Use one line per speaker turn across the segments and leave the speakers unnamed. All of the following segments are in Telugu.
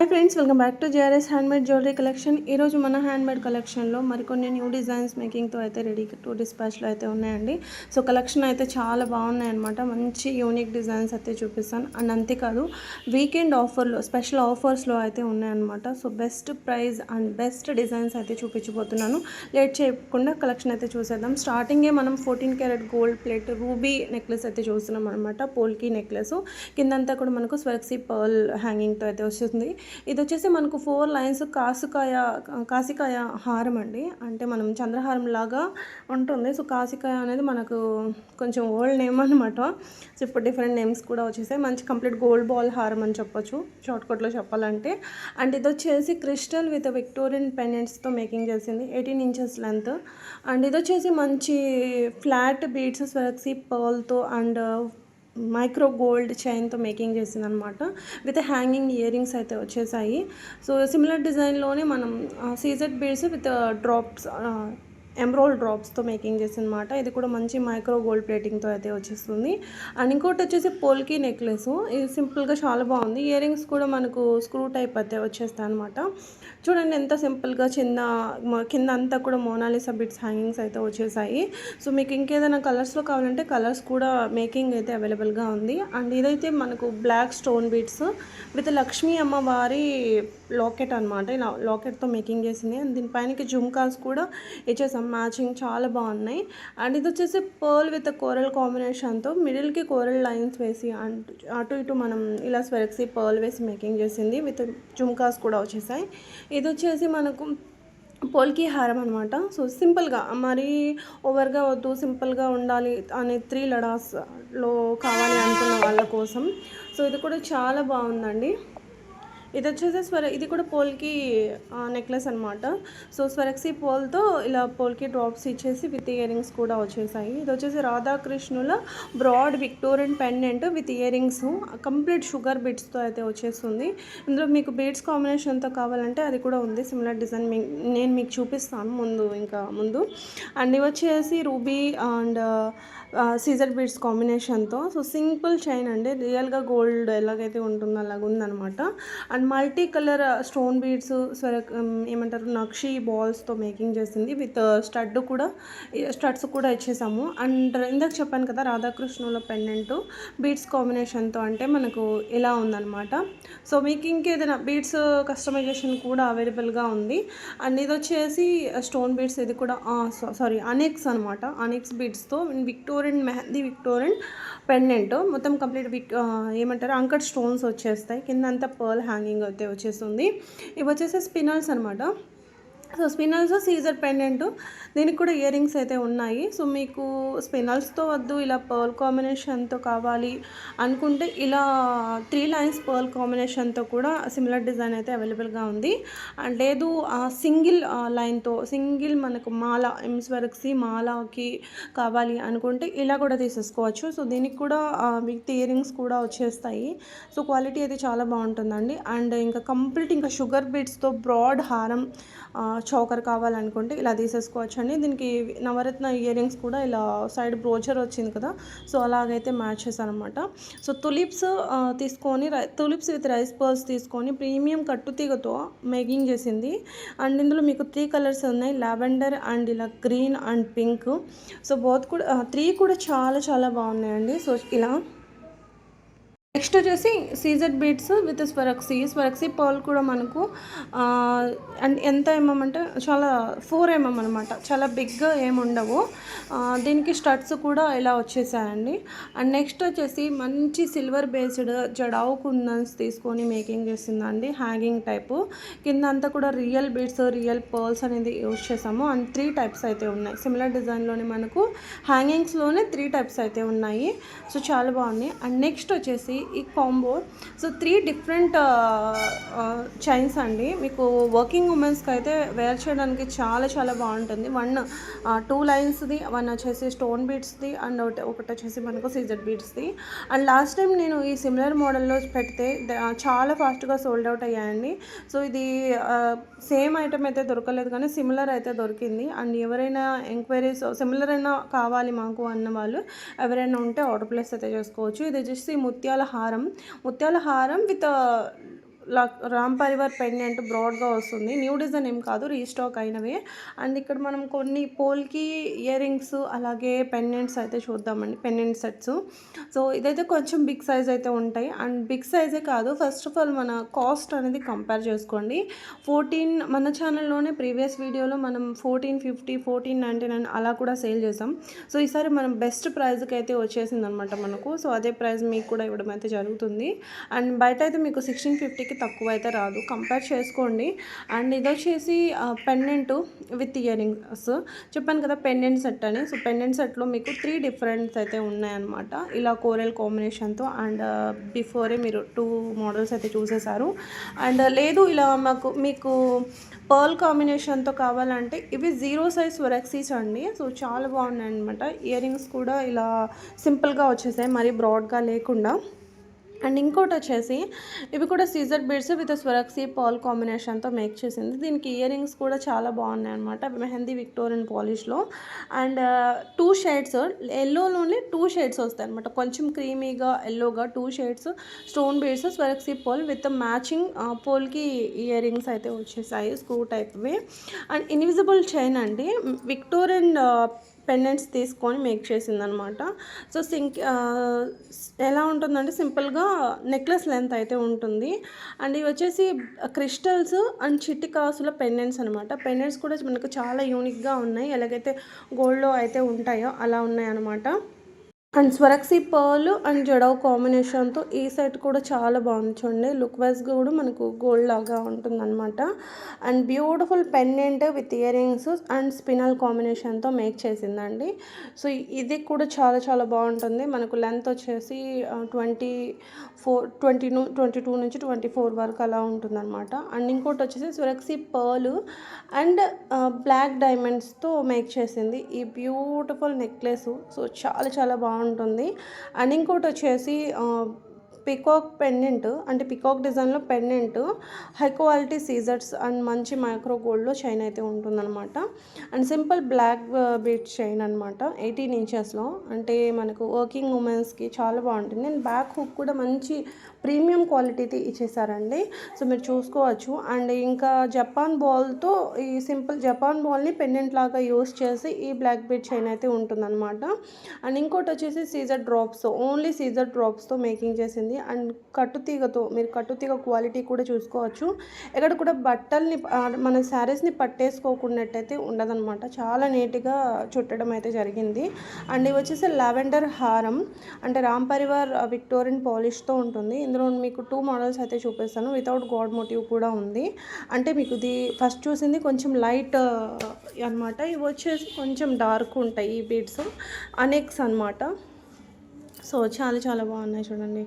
Hi friends, welcome back to JRS handmade jewellery collection. ఈరోజు మన హ్యాండ్మేడ్ కలెక్షన్లో మరికొన్ని న్యూ డిజైన్స్ మేకింగ్తో అయితే రెడీ టు డిస్పాచ్లో అయితే ఉన్నాయండి. సో కలెక్షన్ అయితే చాలా బాగున్నాయి అనమాట. మంచి యూనిక్ డిజైన్స్ అయితే చూపిస్తాను. అండ్ అంతేకాదు వీకెండ్ ఆఫర్లో స్పెషల్ ఆఫర్స్లో అయితే ఉన్నాయన్నమాట. So best price and best designs అయితే చూపించబోతున్నాను. లేట్ చేయకుండా కలెక్షన్ అయితే చూసేద్దాం. స్టార్టింగే మనం 14 carat gold plate ruby necklace అయితే చూస్తున్నాం అనమాట. పోల్కీ నెక్లెస్ కిందంతా కూడా మనకు స్వర్క్సీ పర్ల్ హ్యాంగింగ్తో అయితే వస్తుంది. ఇది వచ్చేసి మనకు 4 లైన్స్ కాసికాయ హారం అండి. అంటే మనం చంద్రహారం లాగా ఉంటుంది. సో కాసికాయ అనేది మనకు కొంచెం ఓల్డ్ నేమ్ అనమాట. సో ఇప్పుడు డిఫరెంట్ నేమ్స్ కూడా వచ్చేసాయి. మంచి కంప్లీట్ గోల్డ్ బాల్ హారం అని చెప్పొచ్చు షార్ట్కట్లో చెప్పాలంటే. అండ్ ఇది వచ్చేసి క్రిస్టల్ విత్ విక్టోరియన్ పెండెంట్స్తో మేకింగ్ చేసింది. 18 ఇంచెస్ లెంత్. అండ్ ఇది వచ్చేసి మంచి ఫ్లాట్ బీడ్స్ స్వర్క్సీ పర్ల్తో అండ్ మైక్రో గోల్డ్ చైన్తో మేకింగ్ చేసిందనమాట. విత్ హ్యాంగింగ్ ఇయర్ రింగ్స్ అయితే వచ్చేసాయి. సో సిమిలర్ డిజైన్లోనే మనం CZ beads with drops emerald డ్రాప్స్తో మేకింగ్ చేసిందన్నమాట. ఇది కూడా మంచి మైక్రో గోల్డ్ ప్లేటింగ్తో అయితే వచ్చేస్తుంది. అండ్ ఇంకోటి వచ్చేసి పోల్కీ నెక్లెస్. ఇది సింపుల్గా చాలా బాగుంది. ఇయర్ రింగ్స్ కూడా మనకు స్క్రూ టైప్ అయితే వచ్చేస్తాయి అనమాట. చూడండి ఎంత సింపుల్గా కింద అంతా కూడా మోనాలిసా బిట్స్ హ్యాంగింగ్స్ అయితే వచ్చేసాయి. సో మీకు ఇంకేదైనా కలర్స్లో కావాలంటే కలర్స్ కూడా మేకింగ్ అయితే అవైలబుల్గా ఉంది. అండ్ ఇదైతే మనకు black stone beads with Lakshmi అమ్మవారి లాకెట్ అనమాట. ఇలా లాకెట్తో మేకింగ్ చేసింది. అండ్ దీనిపైనకి జుమ్కాస్ కూడా ఇచ్చేసాం. మ్యాచింగ్ చాలా బాగున్నాయి. అండ్ ఇది వచ్చేసి పర్ల్ విత్ కోరల్ కాంబినేషన్తో మిడిల్కి కోరల్ లైన్స్ వేసి అండ్ అటు ఇటు మనం ఇలా స్వెరక్సీ పర్ల్ వేసి మేకింగ్ చేసింది. విత్ జుమ్కాస్ కూడా వచ్చేసాయి. ఇది వచ్చేసి మనకు పోల్కీ హారం అనమాట. సో సింపుల్గా మరీ ఓవర్గా వద్దు, సింపుల్గా ఉండాలి అనే 3 లడాస్లో కావాలి అనుకున్న వాళ్ళ కోసం. సో ఇది కూడా చాలా బాగుందండి. ఇది వచ్చేసి ఇది కూడా పోల్కి నెక్లెస్ అనమాట. సో స్వరక్సీ పోల్తో ఇలా పోల్కి డ్రాప్స్ ఇచ్చేసి విత్ ఇయర్ రింగ్స్ కూడా వచ్చేసాయి. ఇది వచ్చేసి రాధాకృష్ణుల broad Victorian pendant with earrings complete sugar బీడ్స్తో అయితే వచ్చేస్తుంది. ఇందులో మీకు బీడ్స్ కాంబినేషన్తో కావాలంటే అది కూడా ఉంది. సిమిలర్ డిజైన్ నేను మీకు చూపిస్తాను ముందు. అండ్ ఇవి వచ్చేసి రూబీ అండ్ సీజర్ బీడ్స్ కాంబినేషన్తో. సో సింపుల్ చైన్ అండి. రియల్గా గోల్డ్ ఎలాగైతే ఉంటుందో అలాగ ఉందన్నమాట. And multi colour stone beads ఏమంటారు నక్షి బాల్స్తో మేకింగ్ చేసింది. విత్ స్టడ్స్ కూడా ఇచ్చేసాము. అండ్ ఇందాక చెప్పాను కదా రాధాకృష్ణుల పెండెంట్ బీడ్స్ కాంబినేషన్తో అంటే మనకు ఇలా ఉందన్నమాట. సో మీకు ఇంకేదైనా బీడ్స్ కస్టమైజేషన్ కూడా అవైలబుల్గా ఉంది. అండ్ ఇది వచ్చేసి స్టోన్ బీడ్స్. ఇది కూడా అనెక్స్ అనమాట. అనెక్స్ బీడ్స్తో విక్టోరియన్ పెండెంట్ మొత్తం కంప్లీట్ ఏమంటారు అంకట్ స్టోన్స్ వచ్చేస్తాయి. కింద అంతా పర్ల్ హ్యాంగింగ్ అయితే వచ్చేస్తుంది. ఇవి వచ్చేసి స్పినల్స్ అనమాట. సో స్పినల్స్ సీజర్ పెండెంట్. దీనికి కూడా ఇయర్ రింగ్స్ అయితే ఉన్నాయి. సో మీకు స్పినల్స్తో వద్దు, ఇలా పర్ల్ కాంబినేషన్తో కావాలి అనుకుంటే ఇలా 3 లైన్స్ పర్ల్ కాంబినేషన్తో కూడా సిమిలర్ డిజైన్ అయితే అవైలబుల్గా ఉంది. అండ్ లేదు సింగిల్ లైన్తో మనకు మాల ఎంస్వర్క్సీ మాలకి కావాలి అనుకుంటే ఇలా కూడా తీసేసుకోవచ్చు. సో దీనికి కూడా విత్ ఇయర్ రింగ్స్ కూడా వచ్చేస్తాయి. సో క్వాలిటీ అయితే చాలా బాగుంటుందండి. అండ్ ఇంకా షుగర్ బీడ్స్తో బ్రాడ్ హారం చౌకర్ కావాలనుకుంటే ఇలా తీసేసుకోవచ్చు అండి. దీనికి నవరత్న ఇయర్ రింగ్స్ కూడా ఇలా సైడ్ బ్రోచర్ వచ్చింది కదా, సో అలాగైతే మ్యాచ్ చేశాను అనమాట. So tulips with rice pearls తీసుకొని ప్రీమియం కట్టుతీగతో మేకింగ్ చేసింది. అండ్ ఇందులో మీకు 3 కలర్స్ ఉన్నాయి, లావెండర్ అండ్ ఇలా green and pink. So both కూడా 3 కూడా చాలా చాలా బాగున్నాయండి. సో ఇలా నెక్స్ట్ వచ్చేసి CZ beads with Swarovski pearl కూడా మనకు అండ్ ఎంత అంటే చాలా 4 అనమాట. చాలా బిగ్గా ఏముండవు. దీనికి స్టడ్స్ కూడా ఇలా వచ్చేసాయండి. అండ్ నెక్స్ట్ వచ్చేసి మంచి సిల్వర్ బేస్డ్ జడావు కుందన్స్ తీసుకొని మేకింగ్ చేసిందండి. హ్యాంగింగ్ టైపు కింద అంతా కూడా రియల్ బీడ్స్ రియల్ పర్ల్స్ అనేది యూజ్ చేసాము. అండ్ 3 టైప్స్ అయితే ఉన్నాయి. సిమిలర్ డిజైన్లోనే మనకు హ్యాంగింగ్స్లోనే 3 టైప్స్ అయితే ఉన్నాయి. సో చాలా బాగున్నాయి. అండ్ నెక్స్ట్ వచ్చేసి ఈ కాంబో. సో 3 డిఫరెంట్ చైన్స్ అండి. మీకు వర్కింగ్ ఉమెన్స్కి అయితే వేర్ చేయడానికి చాలా చాలా బాగుంటుంది. 2 లైన్స్ది, 1 వచ్చేసి స్టోన్ బీడ్స్ది అండ్ ఒకటి వచ్చేసి మనకు సీజెడ్ బీడ్స్ది. అండ్ లాస్ట్ టైం నేను ఈ సిమిలర్ మోడల్లో పెడితే చాలా ఫాస్ట్గా సోల్డ్ అవుట్ అయ్యాయండి. సో ఇది సేమ్ ఐటమ్ అయితే దొరకలేదు కానీ సిమిలర్ అయితే దొరికింది. అండ్ ఎవరైనా ఎంక్వైరీస్ సిమిలర్ అయినా కావాలి మాకు అన్న వాళ్ళు ఎవరైనా ఉంటే ఆర్డర్ ప్లేస్ అయితే చేసుకోవచ్చు. ఇది వచ్చేసి ముత్యాల హారం విత్ రామ్ పరివార్ పెండెంట్ బ్రాడ్గా వస్తుంది. న్యూ డిజైన్ ఏం కాదు, రీస్టాక్ అయినవే. అండ్ ఇక్కడ మనం కొన్ని పోల్కి ఇయర్ రింగ్స్ అలాగే పెండెంట్స్ అయితే చూద్దామండి, పెండెంట్ సెట్స్. సో ఇదైతే కొంచెం బిగ్ సైజ్ అయితే ఉంటాయి. అండ్ బిగ్ సైజే కాదు, ఫస్ట్ ఆఫ్ ఆల్ మన కాస్ట్ అనేది కంపేర్ చేసుకోండి. మన ఛానల్లోనే ప్రీవియస్ వీడియోలో మనం 1450, 1499 అలా కూడా సేల్ చేసాం. సో ఈసారి మనం బెస్ట్ ప్రైస్కి అయితే వచ్చేసింది అనమాట మనకు. సో అదే ప్రైస్ మీకు కూడా ఇవ్వడం అయితే జరుగుతుంది. అండ్ బయట అయితే మీకు 1650కి తక్కువ అయితే రాదు, కంపేర్ చేసుకోండి. అండ్ ఇది వచ్చేసి పెండెంట్ విత్ ఇయర్ రింగ్స్. చెప్పాను కదా పెండెంట్ సెట్ అని. సో పెండెంట్ సెట్లో మీకు 3 డిఫరెంట్స్ అయితే ఉన్నాయన్నమాట, ఇలా కోరల్ కాంబినేషన్తో. అండ్ బిఫోరే మీరు 2 మోడల్స్ అయితే చూసేశారు. అండ్ లేదు ఇలా మీకు పర్ల్ కాంబినేషన్తో కావాలంటే ఇవి 0 సైజ్ వరక్సీస్ అండి. సో చాలా బాగున్నాయి అనమాట. ఇయర్ రింగ్స్ కూడా ఇలా సింపుల్గా వచ్చేసాయి, మరీ బ్రాడ్గా లేకుండా. అండ్ ఇంకోటి వచ్చేసి ఇవి కూడా CZ beads with Swarovski pearl కాంబినేషన్తో మేక్ చేసింది. దీనికి ఇయర్ రింగ్స్ కూడా చాలా బాగున్నాయి అనమాట, మెహందీ విక్టోరియన్ పాలిష్లో. అండ్ 2 షేడ్స్, ఎల్లోలోనే 2 షేడ్స్ వస్తాయి అనమాట, కొంచెం క్రీమీగా ఎల్లోగా 2 shades stone beads Swarovski pearl with matching polki earrings అయితే వచ్చేసాయి, స్క్రూ టైప్వి. అండ్ ఇన్విజిబుల్ చైన్ అండి, విక్టోరియన్ పెండెంట్స్ తీసుకొని మేక్ చేసిందనమాట. సో ఎలా ఉంటుందంటే సింపుల్గా నెక్లెస్ లెంత్ అయితే ఉంటుంది. అండ్ ఇవి వచ్చేసి క్రిస్టల్స్ అండ్ చిట్టి కాసుల పెండెంట్స్ అనమాట. పెండెంట్స్ కూడా మనకు చాలా యూనిక్గా ఉన్నాయి, ఎలాగైతే గోల్డ్లో అయితే ఉంటాయో అలా ఉన్నాయి అనమాట. అండ్ స్వరక్సీ పర్ల్ అండ్ జడవ్ కాంబినేషన్తో ఈ సెట్ కూడా చాలా బాగుంది చూడండి. లుక్ వైజ్గా కూడా మనకు గోల్డ్ లాగా ఉంటుందన్నమాట. And beautiful pendant with ear rings and spinal కాంబినేషన్తో మేక్ చేసిందండి. సో ఇది కూడా చాలా చాలా బాగుంటుంది. మనకు లెంత్ వచ్చేసి 22 నుంచి 24 వరకు అలా ఉంటుందన్నమాట. అండ్ ఇంకోటి వచ్చేసి స్వరక్సీ పర్ల్ అండ్ బ్లాక్ డైమండ్స్తో మేక్ చేసింది ఈ బ్యూటిఫుల్ నెక్లెస్. సో చాలా చాలా బాగుంటుంది. అండ్ ఇంకోటి వచ్చేసి పికాక్ పెండెంట్, అంటే పికాక్ డిజైన్లో పెండెంట్, హై క్వాలిటీ సీజర్స్ అండ్ మంచి మైక్రో గోల్డ్లో చైన్ అయితే ఉంటుందన్నమాట. And simple black bead chain అనమాట, 18 ఇంచెస్లో. అంటే మనకు వర్కింగ్ ఉమెన్స్కి చాలా బాగుంటుంది. అండ్ బ్యాక్ హుక్ కూడా మంచి ప్రీమియం క్వాలిటీ ఇచ్చేసారండి. సో మీరు చూసుకోవచ్చు. అండ్ ఇంకా జపాన్ బాల్తో ఈ సింపుల్ జపాన్ బాల్ని పెండెంట్ లాగా యూస్ చేసి ఈ బ్లాక్ బీట్ చైన్ అయితే ఉంటుందన్నమాట. అండ్ ఇంకోటి వచ్చేసి సీజర్ డ్రాప్స్, ఓన్లీ సీజర్ డ్రాప్స్తో మేకింగ్ చేసింది. అండ్ కట్టుతీగతో, మీరు కట్టుతీగ క్వాలిటీ కూడా చూసుకోవచ్చు. ఎక్కడ కూడా బట్టల్ని మన శారీస్ని పట్టేసుకోకున్నట్టయితే ఉండదన్నమాట, చాలా నీట్గా చుట్టడం అయితే జరిగింది. అండ్ ఇవి వచ్చేసి లావెండర్ హారం, అంటే రామ్ పరివార్ విక్టోరియన్ పాలిష్తో ఉంటుంది. ఇందులో మీకు 2 మోడల్స్ అయితే చూపిస్తాను. వితౌట్ గాడ్ మోటివ్ కూడా ఉంది. అంటే మీకు ఇది ఫస్ట్ చూసింది కొంచెం లైట్ అనమాట, ఇవి వచ్చేసి కొంచెం డార్క్ ఉంటాయి ఈ బీడ్స్, అనెక్స్ అనమాట. సో చాలా చాలా బాగున్నాయి చూడండి,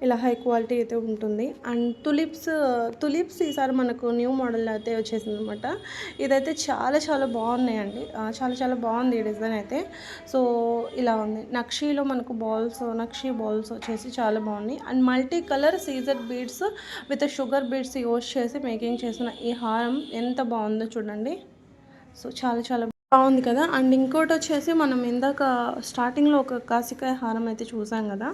ఇలా హై క్వాలిటీ అయితే ఉంటుంది. అండ్ తులిప్స్ ఈసారి మనకు న్యూ మోడల్ అయితే వచ్చేసింది అనమాట. ఇదైతే చాలా చాలా బాగున్నాయండి, చాలా చాలా బాగుంది ఈ డిజైన్ అయితే. సో ఇలా ఉంది, నక్షీలో మనకు నక్షీ బాల్స్ వచ్చేసి చాలా బాగున్నాయి. అండ్ మల్టీ కలర్ సీజర్ beads with sugar beads use చేసి మేకింగ్ చేసిన ఈ హారం ఎంత బాగుందో చూడండి. సో చాలా చాలా బాగుంది కదా. అండ్ ఇంకోటి వచ్చేసి మనం ఇందాక స్టార్టింగ్లో ఒక కాసికాయ హారం అయితే చూసాం కదా.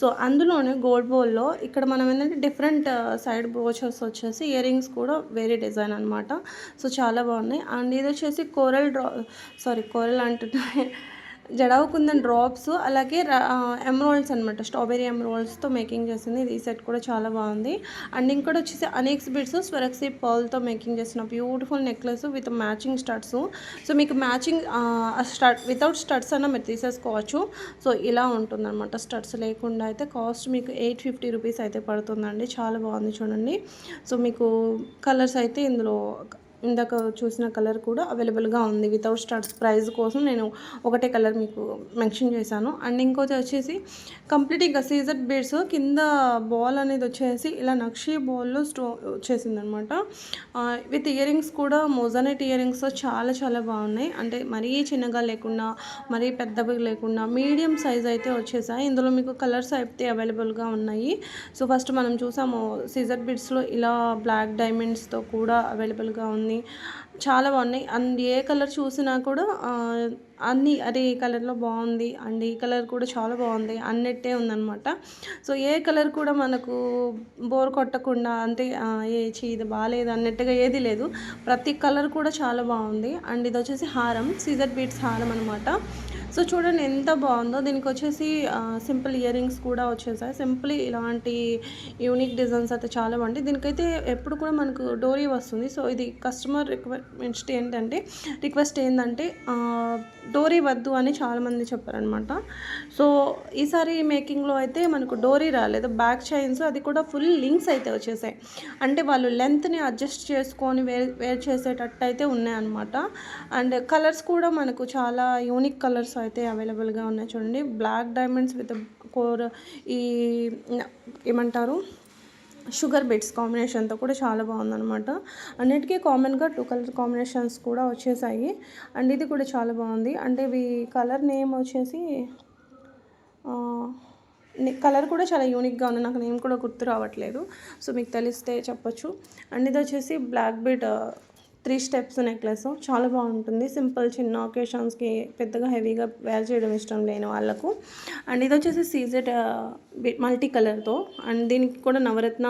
సో అందులోనే గోల్డ్ బౌల్లో ఇక్కడ మనం ఏంటంటే డిఫరెంట్ సైడ్ బ్రోచెస్ వచ్చేసి ఇయర్ రింగ్స్ కూడా వేరే డిజైన్ అనమాట. సో చాలా బాగున్నాయి. అండ్ ఇది వచ్చేసి కోరల్ అంటున్నా జడావు కుందన్ డ్రాప్స్, అలాగే ఎమరాల్డ్స్ అనమాట, స్ట్రాబెరీ ఎమరాల్డ్స్తో మేకింగ్ చేసింది. ఈ సెట్ కూడా చాలా బాగుంది. అండ్ ఇంకోటి వచ్చేసి అనెక్స్ బిడ్స్ స్వరక్సీ పర్ల్తో మేకింగ్ చేసిన beautiful necklace with matching studs. So మీకు మ్యాచింగ్ వితౌట్ స్టడ్స్ అన్న మీరు తీసేసుకోవచ్చు. సో ఇలా ఉంటుందన్నమాట, స్టడ్స్ లేకుండా అయితే కాస్ట్ మీకు 850 రూపీస్ అయితే పడుతుందండి. చాలా బాగుంది చూడండి. సో మీకు కలర్స్ అయితే ఇందులో ఇందాక చూసిన కలర్ కూడా అవైలబుల్గా ఉంది. వితౌట్ స్టార్ట్స్ ప్రైస్ కోసం నేను ఒకటే కలర్ మీకు మెన్షన్ చేశాను. అండ్ ఇంకోటి వచ్చేసి కంప్లీట్గా సీజర్ బీడ్స్ కింద బాల్ అనేది వచ్చేసి ఇలా నక్షీ బాల్లో వచ్చేసింది అనమాట. విత్ ఇయర్ రింగ్స్ కూడా మోజానైట్ ఇయర్ రింగ్స్ చాలా చాలా బాగున్నాయి. అంటే మరీ చిన్నగా లేకుండా మరీ పెద్దగా లేకుండా మీడియం సైజ్ అయితే వచ్చేసాయి. ఇందులో మీకు కలర్స్ అయితే అవైలబుల్గా ఉన్నాయి. సో ఫస్ట్ మనం చూసాము సీజర్ బీడ్స్లో ఇలా బ్లాక్ డైమండ్స్తో కూడా అవైలబుల్గా ఉంది. బాగుంది, చాలా బాగున్నాయి. అండ్ ఏ కలర్ చూసినా కూడా అన్నీ అరే ఈ కలర్లో బాగుంది అండ్ ఈ కలర్ కూడా చాలా బాగుంది అన్నట్టే ఉందన్నమాట. సో ఏ కలర్ కూడా మనకు బోర్ కొట్టకుండా అంటే ఏ ఇది బాగాలేదు అన్నట్టుగా ఏది లేదు. ప్రతి కలర్ కూడా చాలా బాగుంది. అండ్ ఇది వచ్చేసి హారం, సీజర్ బీడ్స్ హారం అనమాట. సో చూడండి ఎంత బాగుందో. దీనికి వచ్చేసి సింపుల్ ఇయర్ రింగ్స్ కూడా వచ్చేసాయి. సింపుల్ ఇలాంటి యూనిక్ డిజైన్స్ అయితే చాలా బాగుంటాయి. దీనికైతే ఎప్పుడు కూడా మనకు డోరీ వస్తుంది. సో ఇది కస్టమర్ రిక్వెస్ట్ ఏంటంటే డోరీ వద్దు అని చాలామంది చెప్పారనమాట. సో ఈసారి మేకింగ్లో అయితే మనకు డోరీ రాలేదు, బ్యాక్ చైన్స్ అది కూడా ఫుల్ లింక్స్ అయితే వచ్చేసాయి. అంటే వాళ్ళు లెంత్ని అడ్జస్ట్ చేసుకొని వేర్ చేసేటట్టు అయితే ఉన్నాయన్నమాట. అండ్ కలర్స్ కూడా మనకు చాలా యూనిక్ కలర్స్ అయితే అవైలబుల్గా ఉన్నాయి. చూడండి, బ్లాక్ డైమండ్స్ విత్ కోర్ ఈ ఏమంటారు షుగర్ బీట్స్ కాంబినేషన్తో కూడా చాలా బాగుందన్నమాట. అన్నిటికీ కామన్గా 2 కలర్ కాంబినేషన్స్ కూడా వచ్చేసాయి. అండ్ ఇది కూడా చాలా బాగుంది. అంటే ఇవి కలర్ నేమ్ వచ్చేసి కలర్ కూడా చాలా యూనిక్గా ఉంది, నాకు నేమ్ కూడా గుర్తు రావట్లేదు. సో మీకు తెలిస్తే చెప్పొచ్చు. అండ్ ఇది వచ్చేసి బ్లాక్ బీడ్ 3 స్టెప్స్ నెక్లెస్, చాలా బాగుంటుంది. సింపుల్ చిన్న ఒకేషన్స్కి పెద్దగా హెవీగా వేర్ చేయడం ఇష్టం లేని వాళ్ళకు. అండ్ ఇది వచ్చేసి సీజెడ్ మల్టీ కలర్తో, అండ్ దీనికి కూడా నవరత్న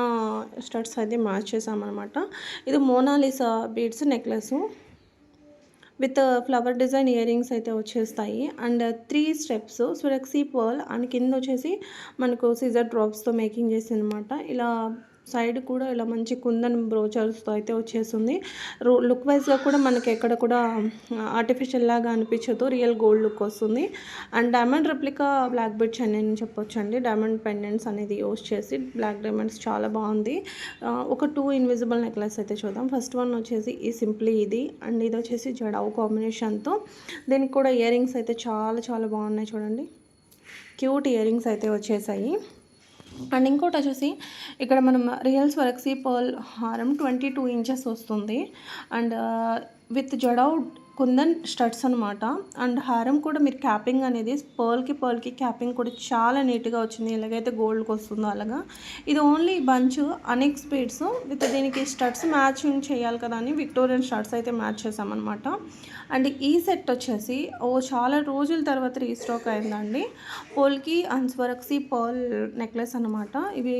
స్టడ్స్ అయితే మ్యాచ్ చేసామన్నమాట. ఇది Mona Lisa beads necklace with flower design earrings అయితే వచ్చేస్తాయి. And 3 steps Swarovski pearl, and కింద వచ్చేసి మనకు సీజర్ డ్రాప్స్తో మేకింగ్ చేసింది అనమాట. ఇలా సైడ్ కూడా ఇలా మంచి కుందన్ బ్రోచర్స్తో అయితే వచ్చేస్తుంది. లుక్ వైజ్గా కూడా మనకి ఎక్కడ కూడా ఆర్టిఫిషియల్ లాగా అనిపించదు, రియల్ గోల్డ్ లుక్ వస్తుంది. And diamond replica black bead chain అని చెప్పొచ్చండి. డైమండ్ పెండెంట్స్ అనేది యూస్ చేసి బ్లాక్ డైమండ్స్ చాలా బాగుంది. ఒక 2 ఇన్విజిబుల్ నెక్లెస్ అయితే చూద్దాం. ఫస్ట్ వన్ వచ్చేసి ఈ సింప్లీ ఇది, అండ్ ఇది వచ్చేసి జడావు కాంబినేషన్తో. దీనికి కూడా ఇయర్ రింగ్స్ అయితే చాలా చాలా బాగున్నాయి. చూడండి, క్యూట్ ఇయర్ రింగ్స్ అయితే వచ్చేసాయి. అండ్ ఇంకోటి వచ్చేసి ఇక్కడ మనం రియల్ స్వరక్సీ పర్ల్ హారం 22 ఇంచెస్ వస్తుంది. And with jadau kundan studs అనమాట. అండ్ హారం కూడా మీరు క్యాపింగ్ అనేది పర్ల్కి క్యాపింగ్ కూడా చాలా నీట్గా వచ్చింది, ఎలాగైతే గోల్డ్కి వస్తుందో అలాగా. ఇది only bunch annexe beads with దీనికి స్టడ్స్ మ్యాచింగ్ చేయాలి కదా అని విక్టోరియన్ స్టడ్స్ అయితే మ్యాచ్ చేసామన్నమాట. అండ్ ఈ సెట్ వచ్చేసి చాలా రోజుల తర్వాత రీస్టాక్ అయిందండి. పోల్కి అండ్ స్వరక్సీ పర్ల్ నెక్లెస్ అనమాట. ఇవి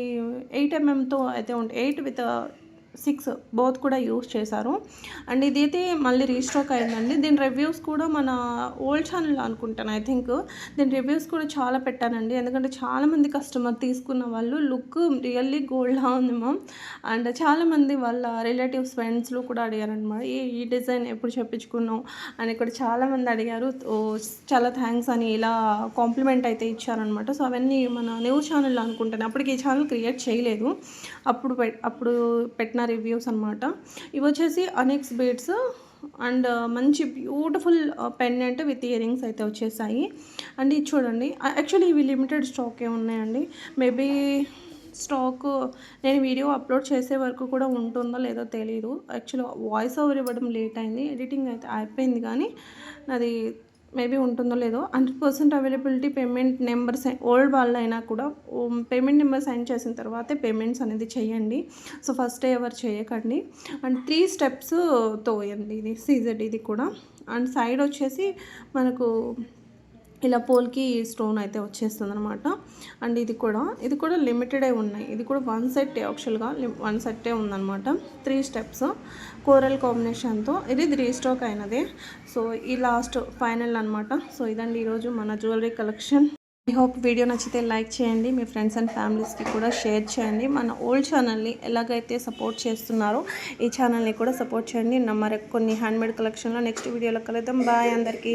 8 mm అయితే ఉంటాయి, 8 with 6 బోత్ కూడా యూస్ చేశారు. అండ్ ఇదైతే మళ్ళీ రీస్టాక్ అయిందండి. దీని రివ్యూస్ కూడా మన ఓల్డ్ ఛానల్లో అనుకుంటాను, ఐ థింక్ దీని రివ్యూస్ కూడా చాలా పెట్టానండి. ఎందుకంటే చాలామంది కస్టమర్ తీసుకున్న వాళ్ళు లుక్ రియల్లీ గోల్డ్లా ఉంది మ్యామ్. అండ్ చాలామంది వాళ్ళ రిలేటివ్స్ ఫ్రెండ్స్లో కూడా అడిగారనమాట, ఈ డిజైన్ ఎప్పుడు చెప్పించుకున్నావు అని కూడా చాలామంది అడిగారు. చాలా థ్యాంక్స్ అని ఇలా కాంప్లిమెంట్ అయితే ఇచ్చారనమాట. సో అవన్నీ మన న్యూస్ ఛానల్లో అనుకుంటాను, అప్పటికి ఈ ఛానల్ క్రియేట్ చేయలేదు, అప్పుడు పెట్టిన రివ్యూస్ అనమాట. ఇవి వచ్చేసి అనెక్స్ బీడ్స్ అండ్ మంచి beautiful pendant with earrings అయితే వచ్చేసాయి. అండ్ ఇది చూడండి, యాక్చువల్లీ ఇవి లిమిటెడ్ స్టాకే ఉన్నాయండి. మేబీ స్టాక్ నేను వీడియో అప్లోడ్ చేసే వరకు కూడా ఉంటుందో లేదో తెలీదు. యాక్చువల్లీ వాయిస్ ఓవర్ ఇవ్వడం లేట్ అయింది, ఎడిటింగ్ అయితే అయిపోయింది, కానీ అది మేబీ ఉంటుందో లేదో. 100% అవైలబిలిటీ. పేమెంట్ నెంబర్ ఓల్డ్ వాళ్ళైనా కూడా పేమెంట్ నెంబర్ సైన్ చేసిన తర్వాతే పేమెంట్స్ అనేది చేయండి. సో ఫస్ట్ ఎవరు చేయకండి. అండ్ 3 స్టెప్స్తో అండి ఇది సీజెడ్ ఇది కూడా. అండ్ సైడ్ వచ్చేసి మనకు ఇలా పోల్కి స్టోన్ అయితే వచ్చేస్తుంది అనమాట. అండ్ ఇది కూడా లిమిటెడే ఉన్నాయి. ఇది కూడా 1 సెట్, యాక్చువల్గా 1 సెట్టే ఉందన్నమాట. 3 స్టెప్స్ కోరల్ కాంబినేషన్తో. ఇది రీస్టాక్ అయినదే. సో ఈ లాస్ట్ ఫైనల్ అనమాట. సో ఇదండి ఈరోజు మన jewellery collection. I hope video నచ్చితే లైక్ చేయండి, మీ ఫ్రెండ్స్ అండ్ ఫ్యామిలీస్కి కూడా షేర్ చేయండి. మన ఓల్డ్ ఛానల్ని ఎలాగైతే సపోర్ట్ చేస్తున్నారో ఈ ఛానల్ని కూడా సపోర్ట్ చేయండి. మరొక కొన్ని హ్యాండ్మేడ్ కలెక్షన్లో నెక్స్ట్ వీడియోలో కలుద్దాం. బాయ్ అందరికీ.